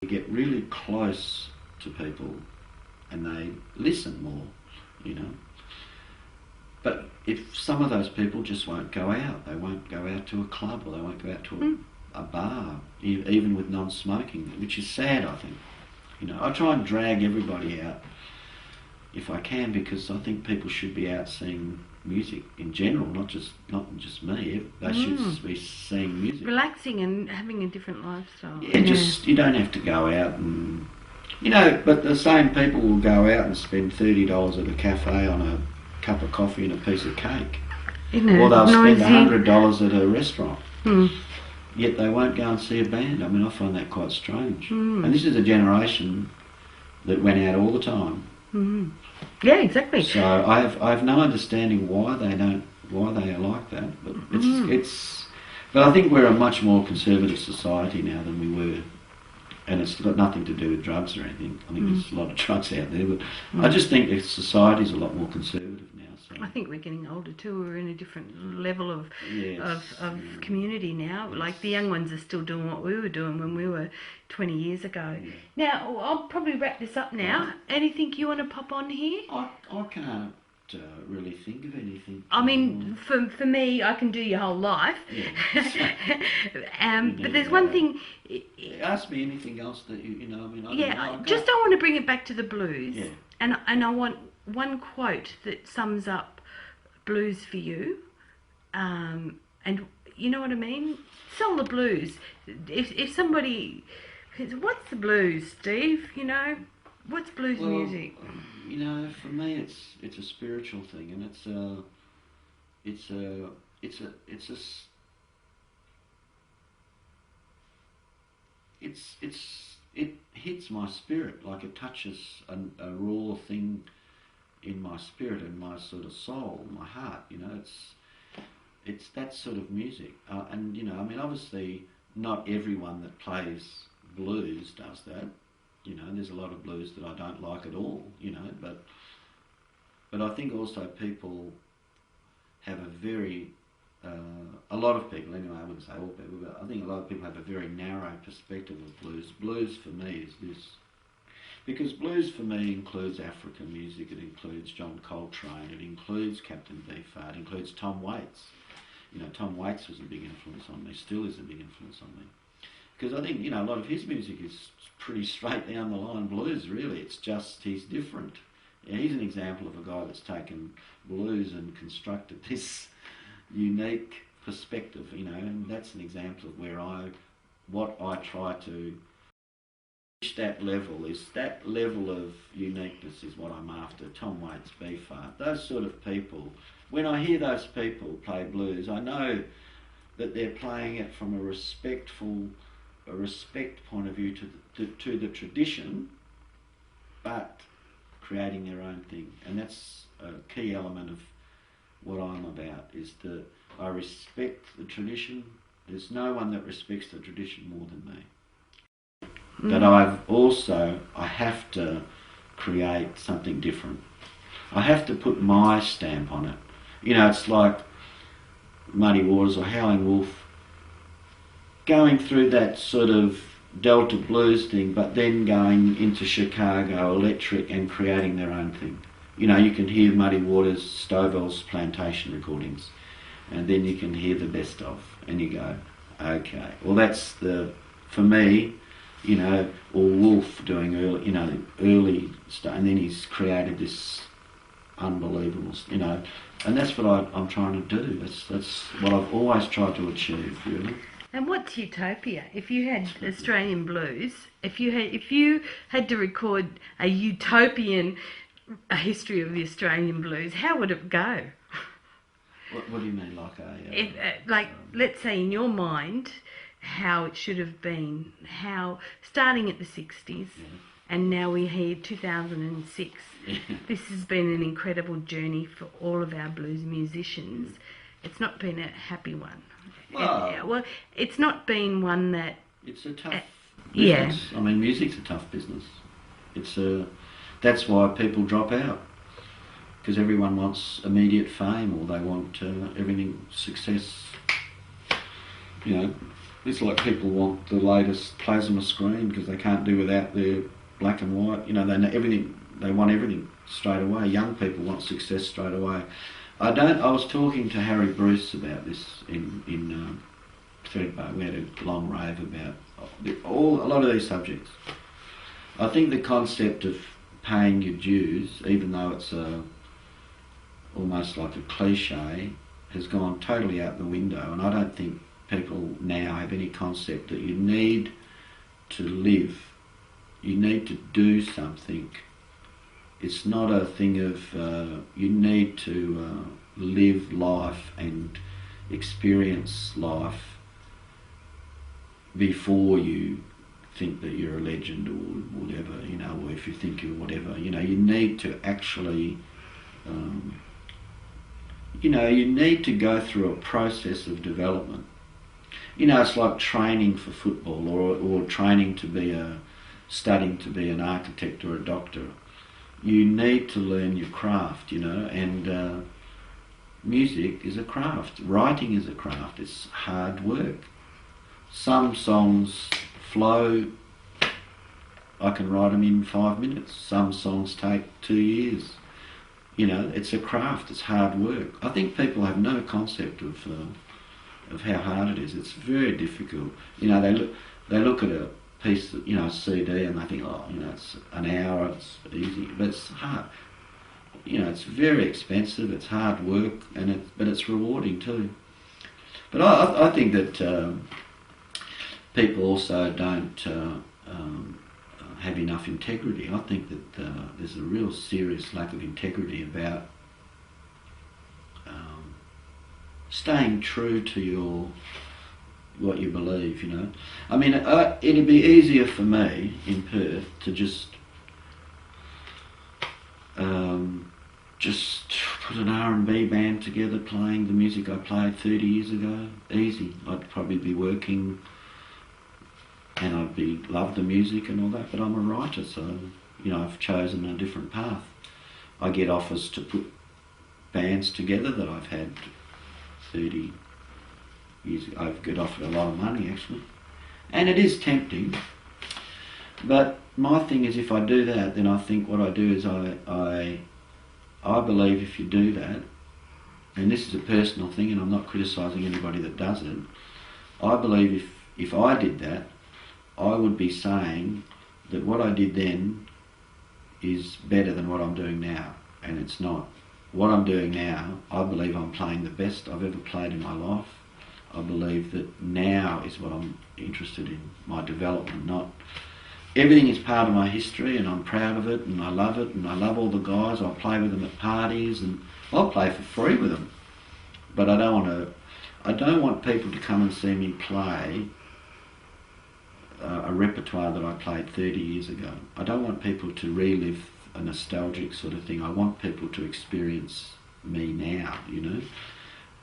You get really close to people and they listen more, you know. But if some of those people just won't go out, they won't go out to a club or they won't go out to a bar, even with non-smoking, which is sad, I think. You know, I try and drag everybody out if I can, because I think people should be out seeing music in general, not just me. They should be seeing music, relaxing and having a different lifestyle. Yeah, just you don't have to go out and, you know. But the same people will go out and spend $30 at a cafe on a cup of coffee and a piece of cake, or they'll spend $100 at a restaurant. Yet they won't go and see a band. I mean, I find that quite strange. And this is a generation that went out all the time. Yeah, exactly. So I have no understanding why they are like that. But but I think we're a much more conservative society now than we were, and it's got nothing to do with drugs or anything. I think there's a lot of drugs out there, but I just think the society's a lot more conservative now. So I think we're getting older too. We're in a different level of community now. Like the young ones are still doing what we were doing when we were 20 years ago. Yeah. Now, I'll probably wrap this up now. Anything you want to pop on here? I can't really think of anything. I mean, for me, I can do your whole life. Yeah. But there's one thing. Ask me anything else that you know. I mean, I just don't want to bring it back to the blues. Yeah. And I want one quote that sums up blues for you. And you know what I mean? Sell the blues. If somebody, what's the blues, Steve? You know, what's blues music? You know, for me, it's a spiritual thing, and it hits my spirit, like it touches a raw thing in my spirit and my sort of soul, my heart. You know, it's that sort of music, and you know, I mean, obviously, not everyone that plays blues does that. You know, there's a lot of blues that I don't like at all. You know, but I think also people have a lot of people, anyway, I wouldn't say all people, but I think a lot of people have a very narrow perspective of blues. Blues for me is this, because blues for me includes African music, it includes John Coltrane, it includes Captain Beefheart, it includes Tom Waits. You know, Tom Waits was a big influence on me, still is a big influence on me. Because I think, you know, a lot of his music is pretty straight down the line blues, really. It's just, he's different. Yeah, he's an example of a guy that's taken blues and constructed this unique perspective, you know, and that's an example of where what I try to reach that level of uniqueness is what I'm after. Tom Waits, Beefheart, those sort of people. When I hear those people play blues, I know that they're playing it from a respect point of view to the tradition, but creating their own thing. And that's a key element of what I'm about, is that I respect the tradition. There's no one that respects the tradition more than me. But I have to create something different. I have to put my stamp on it. You know, it's like Muddy Waters or Howling Wolf going through that sort of Delta blues thing, but then going into Chicago electric and creating their own thing. You know, you can hear Muddy Waters, Stovall's Plantation recordings, and then you can hear the best of, and you go, okay, well that's for me, you know, or Wolf doing early stuff, and then he's created this unbelievable, you know, and that's what I'm trying to do. That's what I've always tried to achieve, really. And what's utopia? If you had Australian blues, if you had to record a utopian history of the Australian blues, how would it go? What do you mean, like let's say in your mind, how it should have been, how starting at the 60s, and now we're here 2006. This has been an incredible journey for all of our blues musicians. It's not been a happy one. Well, it's not been one that... It's a tough business. I mean, music's a tough business. That's why people drop out, because everyone wants immediate fame, or they want everything, success, you know, It's like people want the latest plasma screen because they can't do without their black and white. You know, they know everything. They want everything straight away. Young people want success straight away. I was talking to Harry Bruce about this in Threadbow. We had a long rave about a lot of these subjects. I think the concept of paying your dues, even though it's almost like a cliche, has gone totally out the window, and I don't think people now have any concept that you need to live, you need to do something. It's not a thing of you need to live life and experience life before you think that you're a legend or whatever, you know, or if you think you're whatever, you know, you need to actually you know, you need to go through a process of development. You know, it's like training for football or training to be studying to be an architect or a doctor. You need to learn your craft, you know, and music is a craft. Writing is a craft. It's hard work. Some songs flow, I can write them in 5 minutes. Some songs take 2 years. You know, it's a craft, it's hard work. I think people have no concept of how hard it is. It's very difficult. You know, they look at a piece, you know, a CD, and they think, oh, you know, it's an hour, it's easy, but it's hard. You know, it's very expensive, it's hard work, but it's rewarding too. But I think that people also don't have enough integrity. I think that there's a real serious lack of integrity about staying true to what you believe, you know. I mean, it'd be easier for me in Perth to just put an R&B band together playing the music I played 30 years ago. Easy. I'd probably be working and I'd love the music and all that, but I'm a writer, so, you know, I've chosen a different path. I get offers to put bands together that I've had 30 years ago. I've got offered a lot of money, actually. And it is tempting, but my thing is, if I do that, then I think what I do is I believe if you do that, and this is a personal thing and I'm not criticising anybody that does it, I believe if I did that, I would be saying that what I did then is better than what I'm doing now, and it's not. What I'm doing now, I believe I'm playing the best I've ever played in my life. I believe that now is what I'm interested in, my development, not... Everything is part of my history and I'm proud of it and I love all the guys. I'll play with them at parties and I'll play for free with them. But I don't want people to come and see me play a repertoire that I played 30 years ago. I don't want people to relive a nostalgic sort of thing. I want people to experience me now, you know.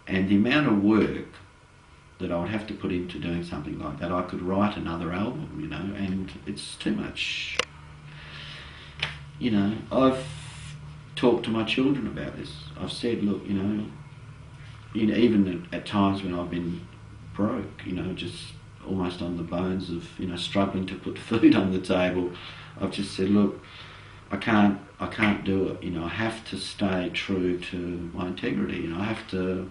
And the amount of work that I would have to put into doing something like that, I could write another album, you know, and it's too much. You know, I've talked to my children about this. I've said, look, you know, even at times when I've been broke, you know, just almost on the bones of, you know, struggling to put food on the table, I've just said, look, I can't do it, you know, I have to stay true to my integrity, you know, I have to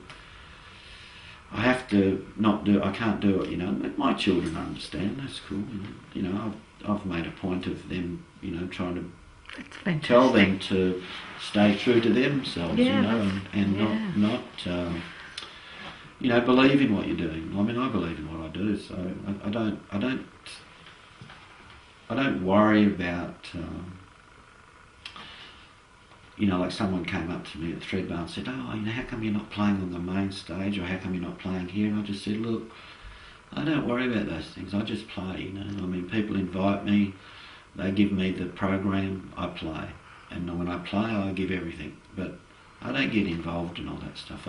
not do it, I can't do it, you know. My children understand, that's cool, you know, I've made a point of them, you know, trying to tell them to stay true to themselves, you know, and not you know, believe in what you're doing. I mean, I believe in what I do, so I don't worry about, you know, like someone came up to me at Threadbow and said, oh, you know, how come you're not playing on the main stage, or how come you're not playing here? And I just said, look, I don't worry about those things, I just play, you know. I mean, people invite me, they give me the program, I play. And when I play, I give everything. But I don't get involved in all that stuff.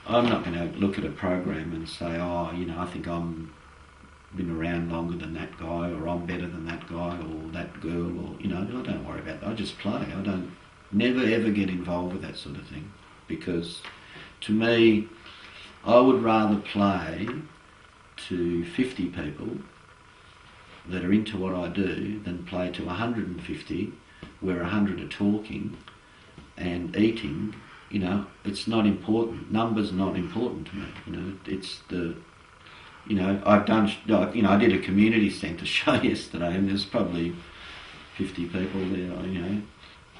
I'm not going to look at a program and say, oh, you know, I think I'm been around longer than that guy, or I'm better than that guy, or that girl, or, you know, I don't worry about that. I just play. I don't never ever get involved with that sort of thing, because to me, I would rather play to 50 people that are into what I do than play to 150 where 100 are talking and eating. You know, it's not important. Numbers not important to me. You know, it's the, you know, I've done, you know, I did a community centre show yesterday and there's probably 50 people there, you know,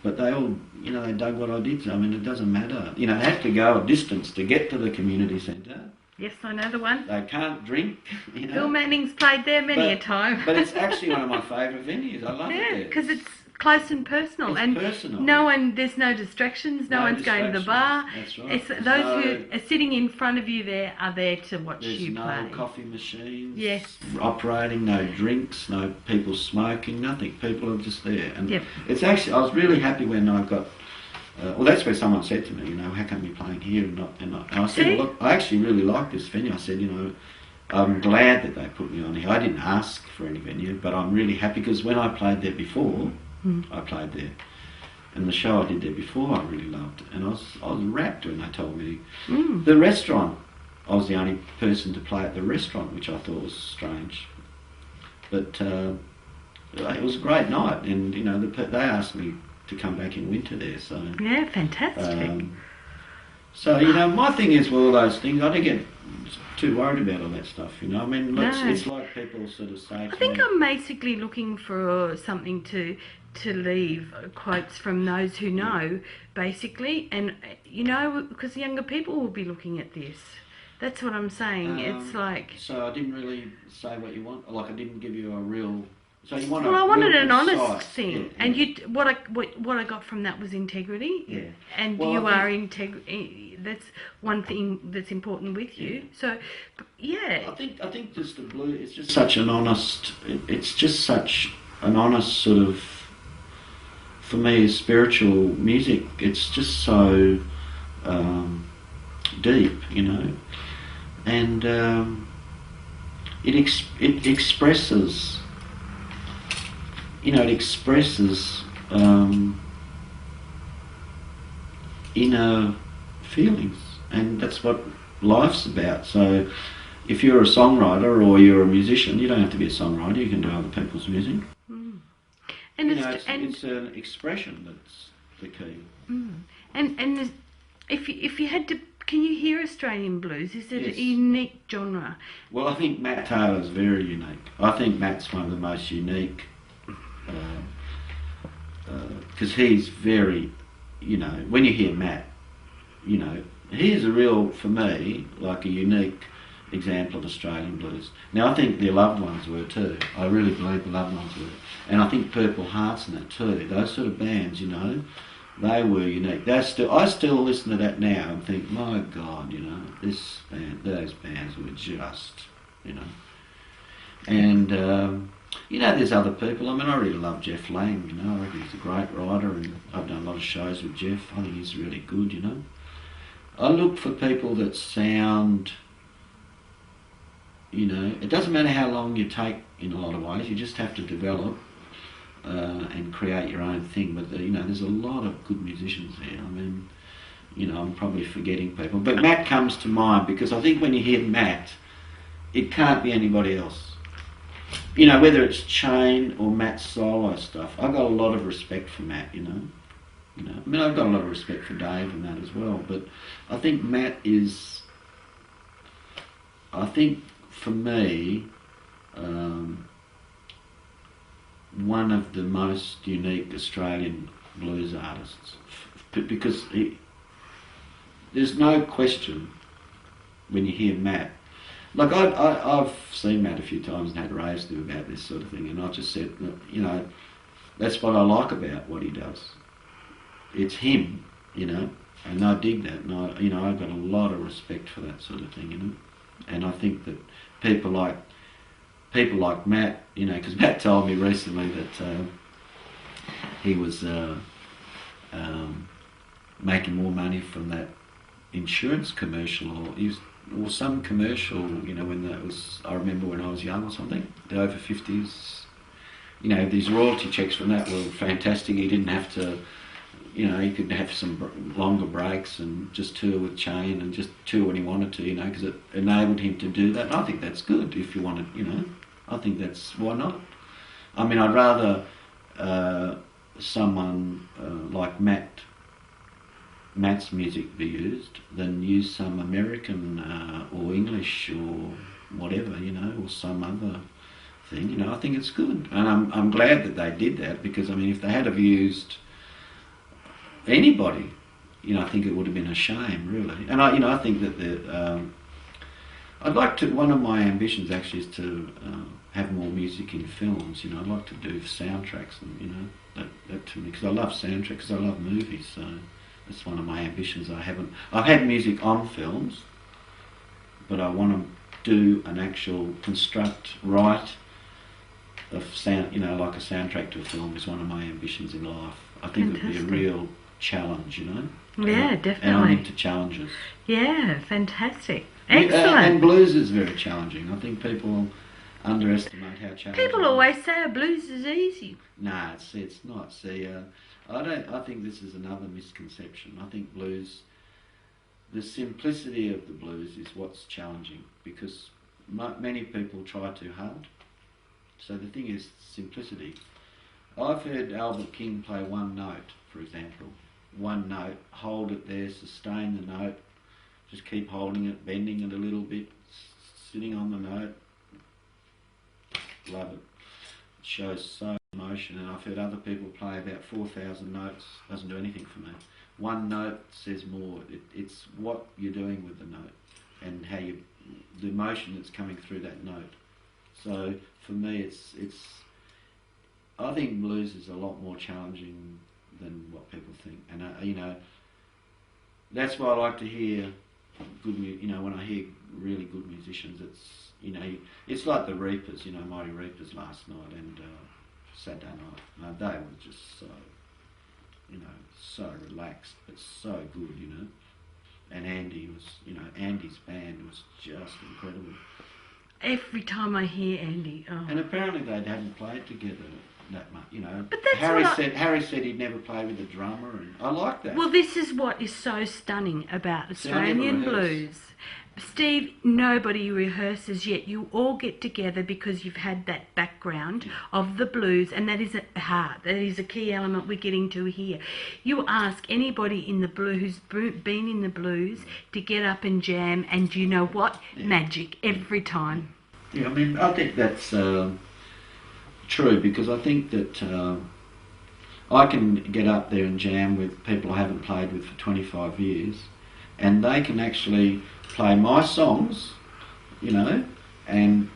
but they all, you know, they dug what I did. So, I mean, it doesn't matter. You know, they have to go a distance to get to the community centre. Yes, I know the one. They can't drink, you know. Phil Manning's played there many a time. But it's actually one of my favourite venues. I love it there. Yeah, because it's close and personal. It's and personal. There's no distractions, no one's going to the bar. That's right. It's those who are sitting in front of you there are there to watch you play. There's no coffee machines yes. operating, no drinks, no people smoking, nothing. People are just there. And yep. It's actually, I was really happy when I got, well, that's where someone said to me, you know, how come you're playing here and not, and I said, well, look, I actually really like this venue. I said, you know, I'm glad that they put me on here. I didn't ask for any venue, but I'm really happy because when I played there before, I played there. And the show I did there before, I really loved. And I was rapt when they told me. The restaurant, I was the only person to play at the restaurant, which I thought was strange. But it was a great night. And, you know, they asked me to come back in winter there. So yeah, fantastic. So, you know, my thing is with all those things, I don't get too worried about all that stuff, you know. I mean, it's like people sort of say I think I'm basically looking for something to leave quotes from those who know, basically. And, you know, because younger people will be looking at this. That's what I'm saying. It's like... So I didn't really say what you want? Like I didn't give you a real... So you want well, I wanted an honest precise thing, yeah, and yeah. what I got from that was integrity. Yeah. And well, you are integrity. That's one thing that's important with you. So, yeah. I think just the blue. It's just such an honest. It's just such an honest sort of. For me, spiritual music. It's just so deep, you know, and it expresses. You know, it expresses inner feelings, and that's what life's about. So if you're a songwriter or you're a musician, you don't have to be a songwriter, you can do other people's music. And it's an expression that's the key. And if you had to, can you hear Australian blues? Is it a unique genre? Well, I think Matt Taylor's very unique. I think Matt's one of the most unique, because he's very, you know, when you hear Matt, you know, he is a real, for me, like a unique example of Australian blues. Now I think their loved ones were too. I really believe the loved ones were. And I think Purple Hearts and that too. Those sort of bands, you know, they were unique. I still listen to that now and think, my God, you know, those bands were just, you know. And you know, there's other people. I mean, I really love Jeff Lang, you know. I reckon he's a great writer and I've done a lot of shows with Jeff. I think he's really good, you know. I look for people that sound, you know, it doesn't matter how long you take in a lot of ways, you just have to develop and create your own thing. But, you know, there's a lot of good musicians there. I mean, you know, I'm probably forgetting people. But Matt comes to mind because I think when you hear Matt, it can't be anybody else. You know, whether it's Chain or Matt's solo stuff, I've got a lot of respect for Matt, you know. I mean, I've got a lot of respect for Dave and that as well, but I think Matt is, I think for me, one of the most unique Australian blues artists, because there's no question when you hear Matt. Like I've seen Matt a few times and had raves to him about this sort of thing, and I just said, you know, that's what I like about what he does. It's him, you know, and I dig that, and I've got a lot of respect for that sort of thing, you know, and I think that people like Matt, you know, because Matt told me recently that he was making more money from that insurance commercial or some commercial, you know, when that was, I remember when I was young or something, the over 50s, you know, these royalty checks from that were fantastic. He didn't have to you know, he could have some longer breaks and just tour with Chain and just tour when he wanted to, you know, because it enabled him to do that. And I think that's good if you wanted, you know. I think that's, why not? I mean, I'd rather someone like Matt's music be used than use some American or English or whatever, you know, or some other thing. You know, I think it's good, and I'm glad that they did that, because I mean, if they had have used anybody, you know, I think it would have been a shame, really. And I think that I'd like to. One of my ambitions actually is to have more music in films. You know, I'd like to do soundtracks, and you know, that to me, because I love soundtracks, because I love movies. So that's one of my ambitions. I've had music on films, but I want to do an actual write of sound. You know, like a soundtrack to a film is one of my ambitions in life. I think it would be a real challenge, you know. Yeah, definitely. And I'm into challenges. Yeah, fantastic. Excellent. And blues is very challenging. I think people underestimate how challenging. People always say blues is easy. No, it's not. See, I think this is another misconception. I think blues, the simplicity of the blues is what's challenging, because many people try too hard. So the thing is simplicity. I've heard Albert King play one note, for example. One note, hold it there, sustain the note, just keep holding it, bending it a little bit, sitting on the note. Love it. It shows so much emotion, and I've heard other people play about 4,000 notes, doesn't do anything for me. One note says more. It's what you're doing with the note and how the emotion that's coming through that note. So for me, I think blues is a lot more challenging than what people think, and you know, that's why I like to hear good music. You know, when I hear really good musicians, it's, you know, it's like the Reapers. You know, Mighty Reapers last night and Saturday night. They were just so, you know, so relaxed but so good. You know, and Andy's band was just incredible. Every time I hear Andy, and apparently they hadn't played together that much, you know. But that's Harry said he'd never played with a drummer, and I like that. Well, this is what is so stunning about Australian blues. Steve, nobody rehearses yet. You all get together because you've had that background of the blues, and that is a heart. That is a key element we're getting to here. You ask anybody in the blues who's been in the blues to get up and jam, and you know what? Yeah. Magic every time. Yeah, I mean, I think that's true, because I think that I can get up there and jam with people I haven't played with for 25 years, and they can actually play my songs, you know, and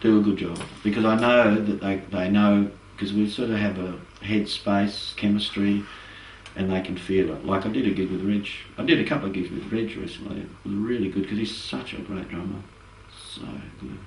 do a good job, because I know that they know, because we sort of have a headspace chemistry, and they can feel it. Like I did a gig with Reg. I did a couple of gigs with Reg recently. It was really good, because he's such a great drummer. So good.